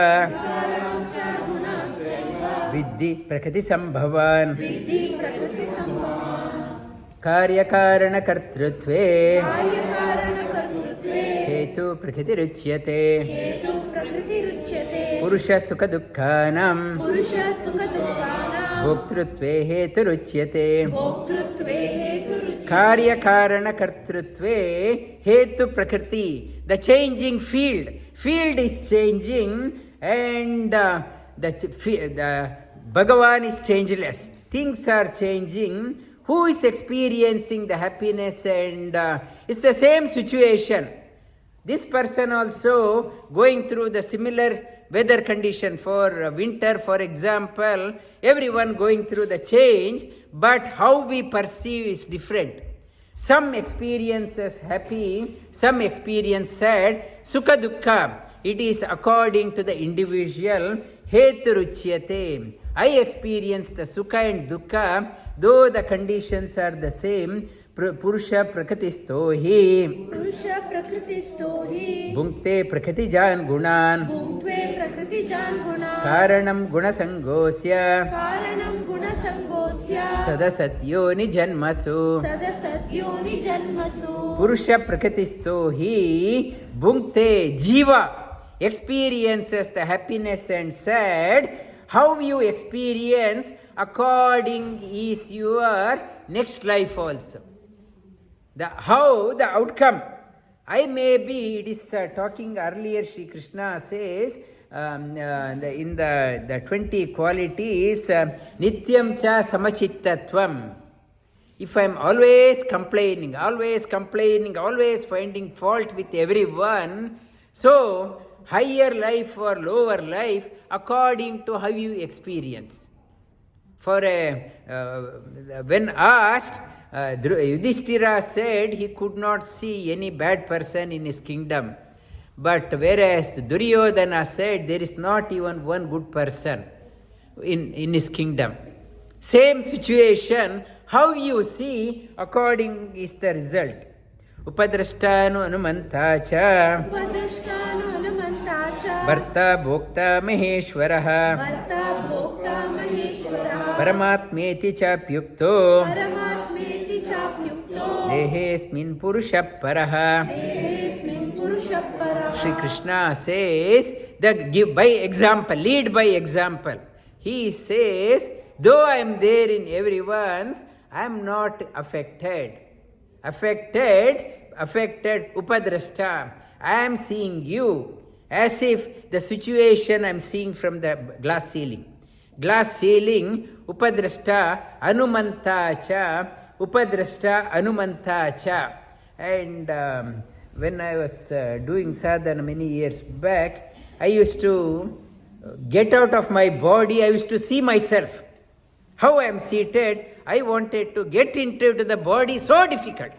viddhi prakati sambhavan ಕಾರ್ಯಕಾರಣ ಕರ್ತೃತ್ವೇ ಹೇತು ಪ್ರಕೃತಿ ರುಚ್ಯತೆ ಪುರುಷ ಸುಖ ದುಃಖಾನಾಂ ಭೋಕ್ತೃತ್ವೇ ಹೇತು ರುಚ್ಯತೆ ಕಾರ್ಯಕಾರಣ ಕರ್ತೃತ್ವೇ ಹೇತು ಪ್ರಕೃತಿ. The changing field is changing, and the Bhagavan is changeless. Things are changing. Who is experiencing the happiness? And it's the same situation. This person also going through the similar weather condition. For winter, for example, everyone going through the change, but how we perceive is different. Some experiences happy, some experience sad. Sukha dukkha, it is according to the individual. Hetu ruchyate, I experience the sukha and dukkha, though the conditions are the same. Purusha prakatisto hi bhunkte prakritijan gunan karanam gunasangosya sadasatyoni janmasu. Purusha prakatisto hi bhunkte, jiva experiences the happiness and sad. How you experience according is your next life also. The outcome. I may be, it is talking earlier, Shri Krishna says in the 20 qualities, Nityam cha samachittatvam. If I am always complaining, always finding fault with everyone, so higher life or lower life according to how you experience. For when asked, Yudhishthira said he could not see any bad person in his kingdom. But whereas Duryodhana said there is not even one good person in his kingdom. Same situation, how you see according is the result. Upadrashtanu anumantacha ಭರ್ತಾ ಭೋಕ್ತಾ ಮಹೇಶ್ವರಃ ಭರ್ತಾ ಭೋಕ್ತಾ ಮಹೇಶ್ವರಃ ಪರಮಾತ್ಮೇತಿ ಚಾಪ್ಯುಕ್ತೋ ಪರಮಾತ್ಮೇತಿ ಚಾಪ್ಯುಕ್ತೋ ದೇಹೇಸ್ಮಿನ್ ಪುರುಷಃ ಪರಃ. ದೇಹೇಸ್ಮಿನ್ ಪುರುಷಃ ಪರಃ. Shri Krishna says that give by example, lead by example. He says, though I am there in everyone's, I am not affected. Affected, upadrashta. I am seeing you as if the situation I am seeing from the glass ceiling. Glass ceiling, upadrashta, anumanta cha, upadrashta, anumanta cha. And when I was doing sadhana many years back, I used to get out of my body, I used to see myself. How I am seated, I wanted to get into the body, so difficult.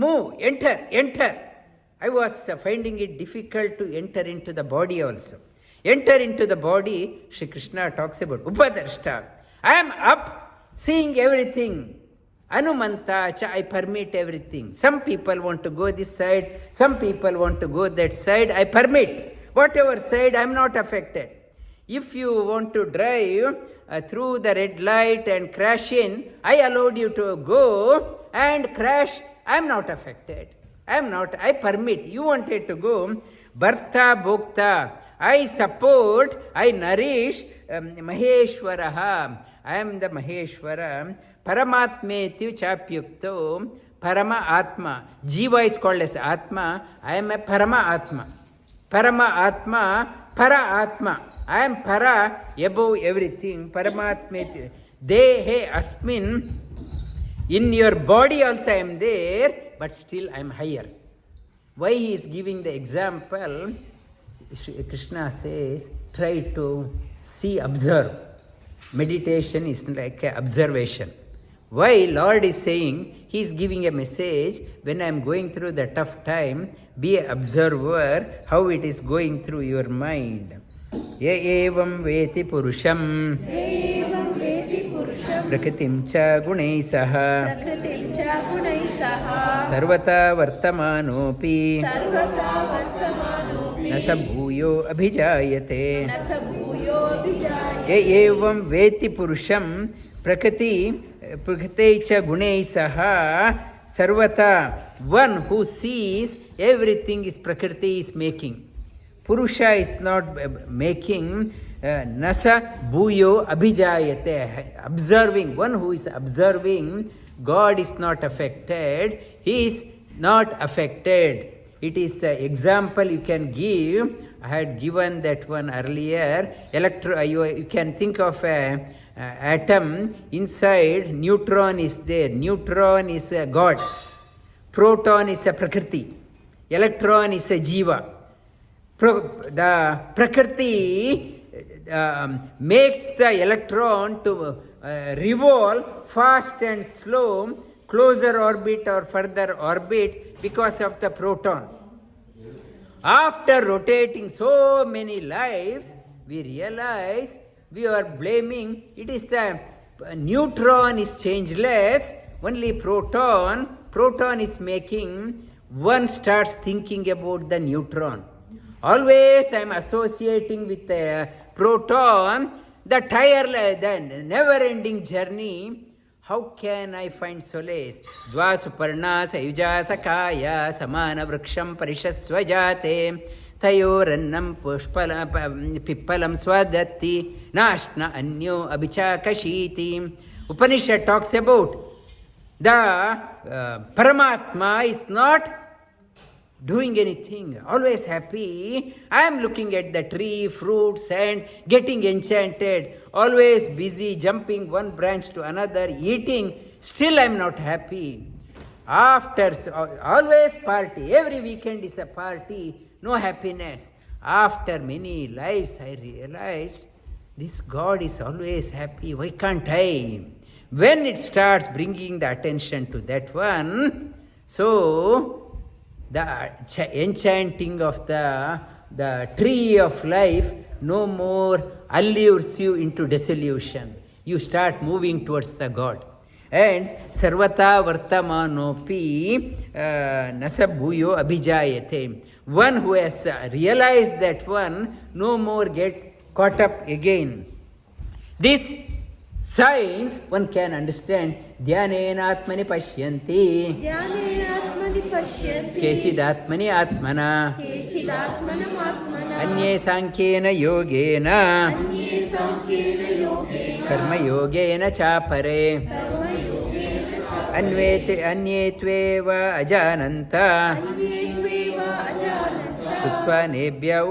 Move, enter. I was finding it difficult to enter into the body also. Enter into the body, Shri Krishna talks about upadrashta. I am up, seeing everything. Anumanta cha, I permit everything. Some people want to go this side, some people want to go that side, I permit. Whatever side, I am not affected. If you want to drive through the red light and crash in, I allowed you to go and crash, I am not affected. I permit. You wanted to go. Bharta Bhokta, I support, I nourish. Maheshwaraha, I am the Maheshwara. Paramatmeti chapyukto, Parama Atma. Jiva is called as Atma. I am a Parama Atma. Parama Atma, Para Atma. I am Para, above everything. Paramatmeti. Dehe Asmin. In your body also I am there, but still I am higher. Why he is giving the example? Krishna says, try to see, observe. Meditation is like an observation. Why Lord is saying, he is giving a message, when I am going through the tough time, be an observer, how it is going through your mind. Ye evam veti purusham एवं वेति पुरुषं prakritim cha gunai saha प्रकृतिं च गुणैः सह sarvata vartamanopi सर्वथा वर्तमानोऽपि na sabhuyo abhijayate. न स भूयोऽभिजायते. Ye evam veti purusham prakriti cha gunai saha sarvata. One who sees everything is prakriti is making. Purusha is not making. Nasa bhuyo abhijayate. Observing, one who is observing, God is not affected. He is not affected. It is an example you can give. I had given that one earlier. You can think of an atom. Inside, neutron is there. Neutron is a God. Proton is a prakriti. Electron is a jiva. The prakriti makes the electron to revolve fast and slow, closer orbit or further orbit, because of the proton. After rotating so many lives, we realize we are blaming, it is the neutron is changeless, only proton is making. One starts thinking about the neutron. Always I am associating with the proton, the never-ending journey. How can I find solace? Dva suparna sayuja sakaya samana vriksham parishasvajate tayorannam pippalam swadatti nashna anyo abhichakashiti. Upanishad talks about the Paramatma is not doing anything, always happy. I am looking at the tree, fruits, and getting enchanted, always busy, jumping one branch to another, eating, still I am not happy. After, always party, every weekend is a party, no happiness. After many lives I realized, this God is always happy, why can't I? When it starts bringing the attention to that one, so the enchanting of the tree of life no more allures you into dissolution. You start moving towards the God. And sarvata vartamanopi nasa bhuyo abhijayate. One who has realized that one, no more get caught up again. This signs one can understand. Dhyanenatmani pashyanti. ध्यानेनात्मनि पश्यन्ति Kechidatmani atmana. केचिदात्मनम् आत्मना Anye sankhena yogena. अन्ये साङ्ख्येन योगेन Karma yogena chapare. कर्मयोगेन च अन्ये tveva ajananta. अन्ये त्वेव अजानन्तः Sutva nebhya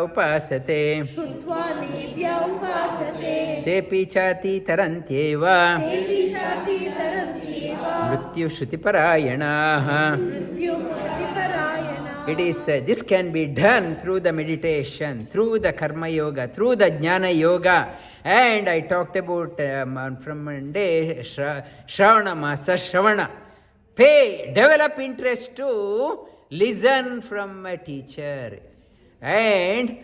upasate. श्रुत्वा नेभ्य उपासते Tepi chati tarantyeva. तेऽपि चाति तरन्त्येव Mrityu shruti parayanaha. मृत्युं श्रुतिपरायणाः It is this can be done through the meditation, through the karma yoga, through the jnana yoga. And I talked about from Monday Shravana Masa Shravana. Develop interest to listen from a teacher. And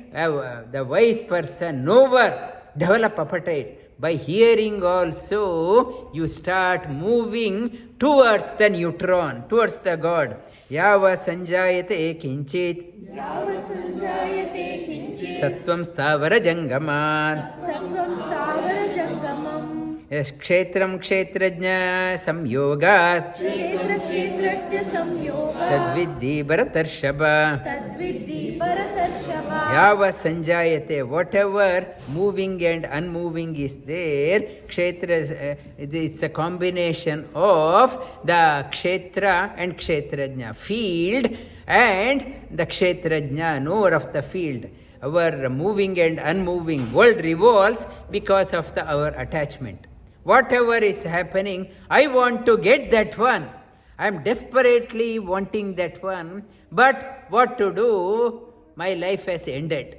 the wise person, knower, develop appetite. By hearing also, you start moving towards the neutron, towards the God. Yava sanjayate kinchit याव सञ्जायते किञ्चित् sattvam sthavara jangaman. सत्त्वं स्थावरजङ्गमम् Kshetram kshetrajna samyogat क्षेत्रक्षेत्रज्ञसंयोगः tadviddhi bharatarshava. तद्विद्धि भरतर्षभा Yava sanjayate, whatever moving and unmoving is there, kshetra, it's a combination of the kshetra and kshetrajna, field and the kshetrajna, knower of the field. Our moving and unmoving world revolves because of our attachment. Whatever is happening, I want to get that one. I am desperately wanting that one. But what to do? My life has ended.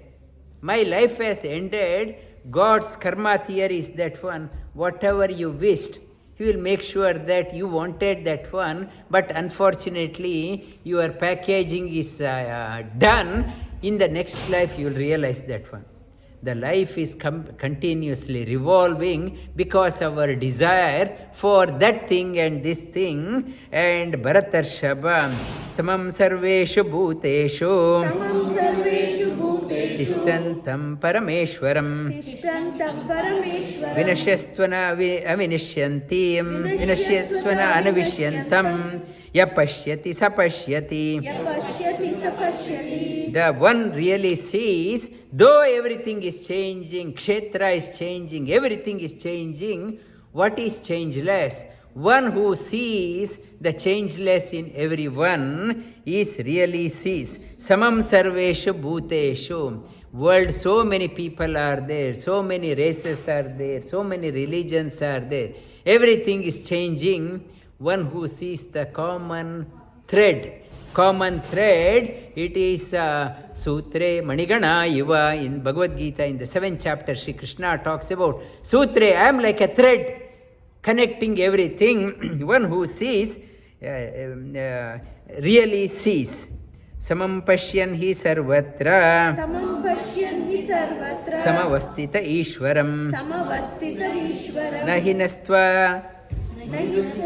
My life has ended. God's karma theory is that one. Whatever you wished, He will make sure that you wanted that one. But unfortunately, your packaging is done. In the next life, you will realize that one. The life is continuously revolving because of our desire for that thing and this thing. And Bharatarshava, samam sarveshu bhuteshu समं सर्वेषु भूतेषु tishtantam parameshwaram तिष्ठन्तं परमेश्वरं vinashyastvana avinishyantim vinashyastvana anavishyantam yapashyati sapashyati. यः पश्यति स पश्यति The one really sees, though everything is changing, kshetra is changing, everything is changing, what is changeless? One who sees the changeless in everyone is really sees. Samam sarveshu bhuteshu. World, so many people are there, so many races are there, so many religions are there. Everything is changing. One who sees the common thread, it is Sutre Manigana Iva in Bhagavad Gita in the 7th chapter. Sri Krishna talks about Sutre, I am like a thread connecting everything. One who sees, really sees. Samam pashyan hi sarvatra समं पश्यन् हि सर्वत्र samavastita ishwaram समवस्थितमीश्वरं nahi nastva न हि स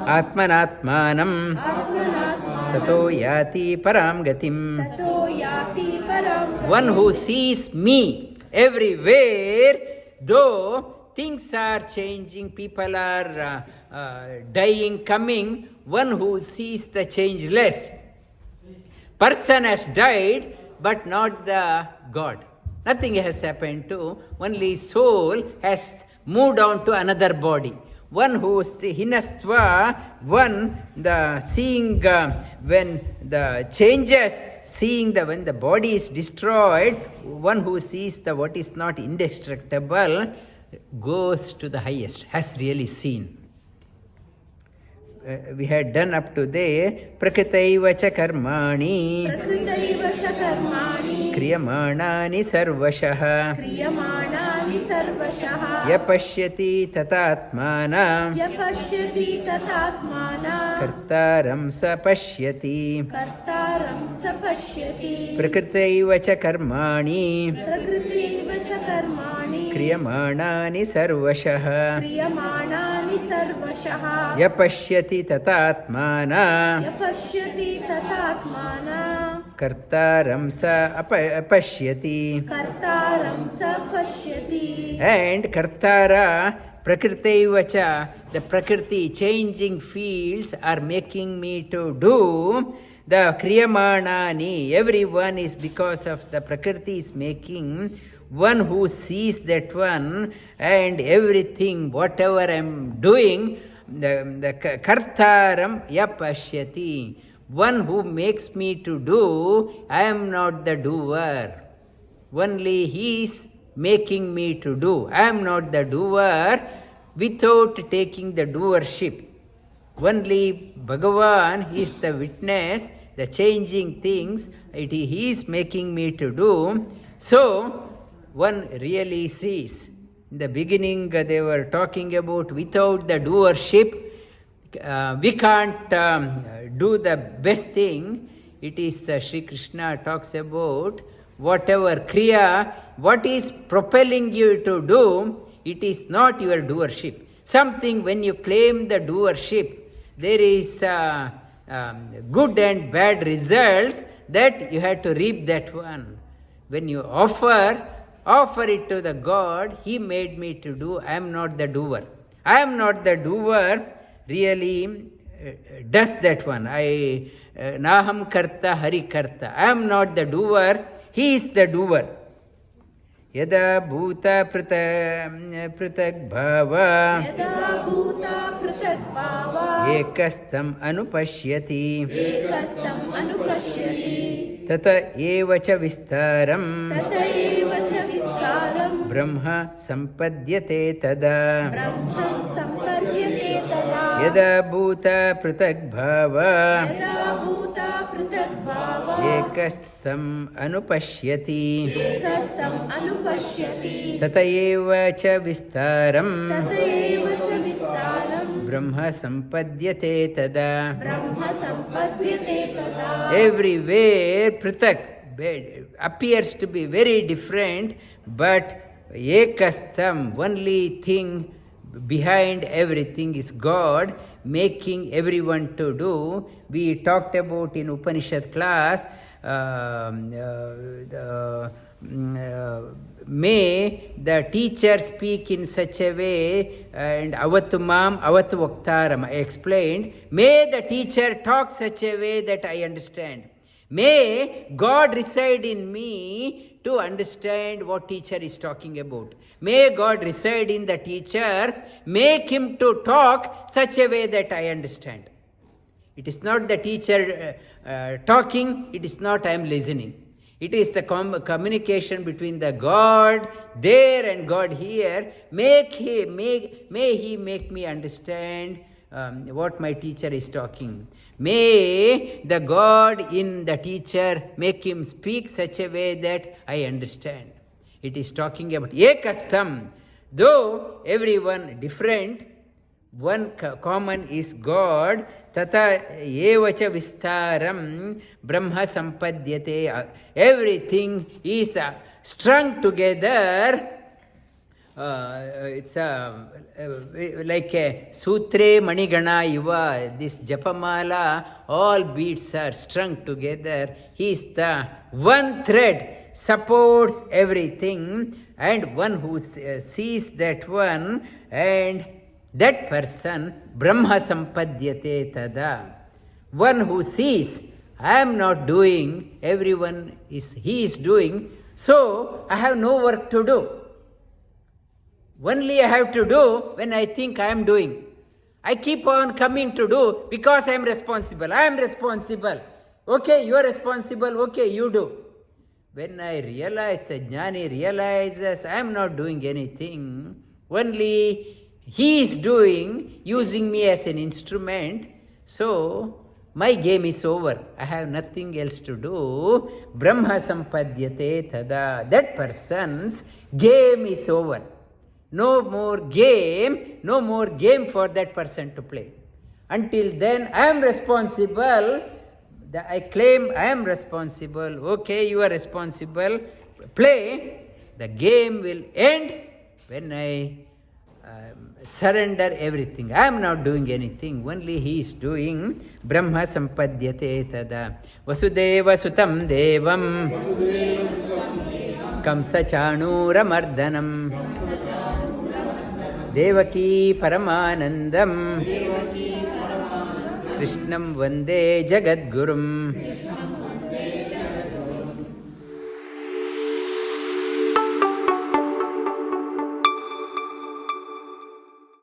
atmanatmanam आत्मनात्मा tato yati param gatim. ततो याति परां One who sees me everywhere, though things are changing, people are dying, coming, one who sees the changeless. Person has died, but not the God. Nothing has happened to, only soul has moved on to another body. One who is the hinastva, one the seeing when the changes, seeing the when the body is destroyed, one who sees the what is not indestructible goes to the highest, has really seen. We had done up to there prakritaiva cha karmani प्रकृतैव च कर्माणि kriyamanani sarvashah क्रियमाणानि सर्वशः yapashyati tatatmana य पश्यति तथात्माना kartaram sa pashyati कर्तारं स पश्यति prakritaiva cha karmani प्रकृतिव च कर्माणि kriyamanani sarvashah क्रियमाणानि सर्वशः यपश्यति तथात्मान यपश्यति तथात्मान कर्तारं स अपश्यति. कर्तारं स पश्यति. And Kartara Prakritevacha, the Prakriti changing fields are making me to do. The Kriyamanani, everyone is because of the Prakriti is making. One who sees that one and everything, whatever I am doing, the Kartaram Yapashyati. One who makes me to do, I am not the doer. Only he is making me to do. I am not the doer without taking the doership. Only Bhagavan is the witness, the changing things, he is making me to do. So, one really sees. In the beginning, they were talking about without the doership, we can't do the best thing. It is Sri Krishna talks about whatever Kriya, what is propelling you to do, it is not your doership. Something when you claim the doership, there is good and bad results that you have to reap that one. When you offer it to the God, He made me to do, I am not the doer. I am not the doer really does that one. Naham karta hari karta. I am not the doer, He is the doer. Yada bhuta pritag bhava यदा भूता पृथक् भावा ekastam anupashyati एकस्थम् अनुपश्यति tata eva cha vistaram तत एव च विस्तारम् brahma sampadyate tada. ब्रह्म सम्पद्यते तदा Yada bhuta pritag bhava यदा भूता पृथक् भावा ekastam anupashyati एकस्थम् अनुपश्यति tata eva cha vistaram तत एव च विस्तारम् brahma sampadyate tada. ब्रह्म सम्पद्यते तदा. Everywhere Pritak appears to be very different, but Ekastam, only thing behind everything is God, making everyone to do. We talked about in Upanishad class, may the teacher speak in such a way, and avatumam avatu vaktaram, I explained, may the teacher talk such a way that I understand. May God reside in me to understand what teacher is talking about. May God reside in the teacher, make him to talk such a way that I understand. It is not the teacher talking, it is not I am listening. It is the communication between the God there and God here. May he make me understand what my teacher is talking. May the God in the teacher make him speak such a way that I understand. It is talking about Ekastam. Though everyone different, one common is God. Tata evacha vistaram brahma sampadyate. Everything is strung together. It's like a sutre manigana iva. This japamala, all beads are strung together. He is the one thread, supports everything, and one who sees that one, and that person, Brahma Sampadyate Tada. One who sees, I am not doing, everyone is, he is doing, so I have no work to do. Only I have to do when I think I am doing. I keep on coming to do because I am responsible. I am responsible. Okay, you are responsible. Okay, you do. When I realize, the Jnani realizes I am not doing anything, only he is doing, using me as an instrument, so my game is over. I have nothing else to do. Brahma Sampadyate Tada. That person's game is over. No more game for that person to play. Until then, I am responsible. I claim I am responsible. Okay, you are responsible. Play. The game will end when I surrender everything. I am not doing anything, only he is doing. Brahma sampadhyate tada. Vasudeva sutam devam kamsa chanuramardhanam devaki paramanandam krishnam vande jagadgurum.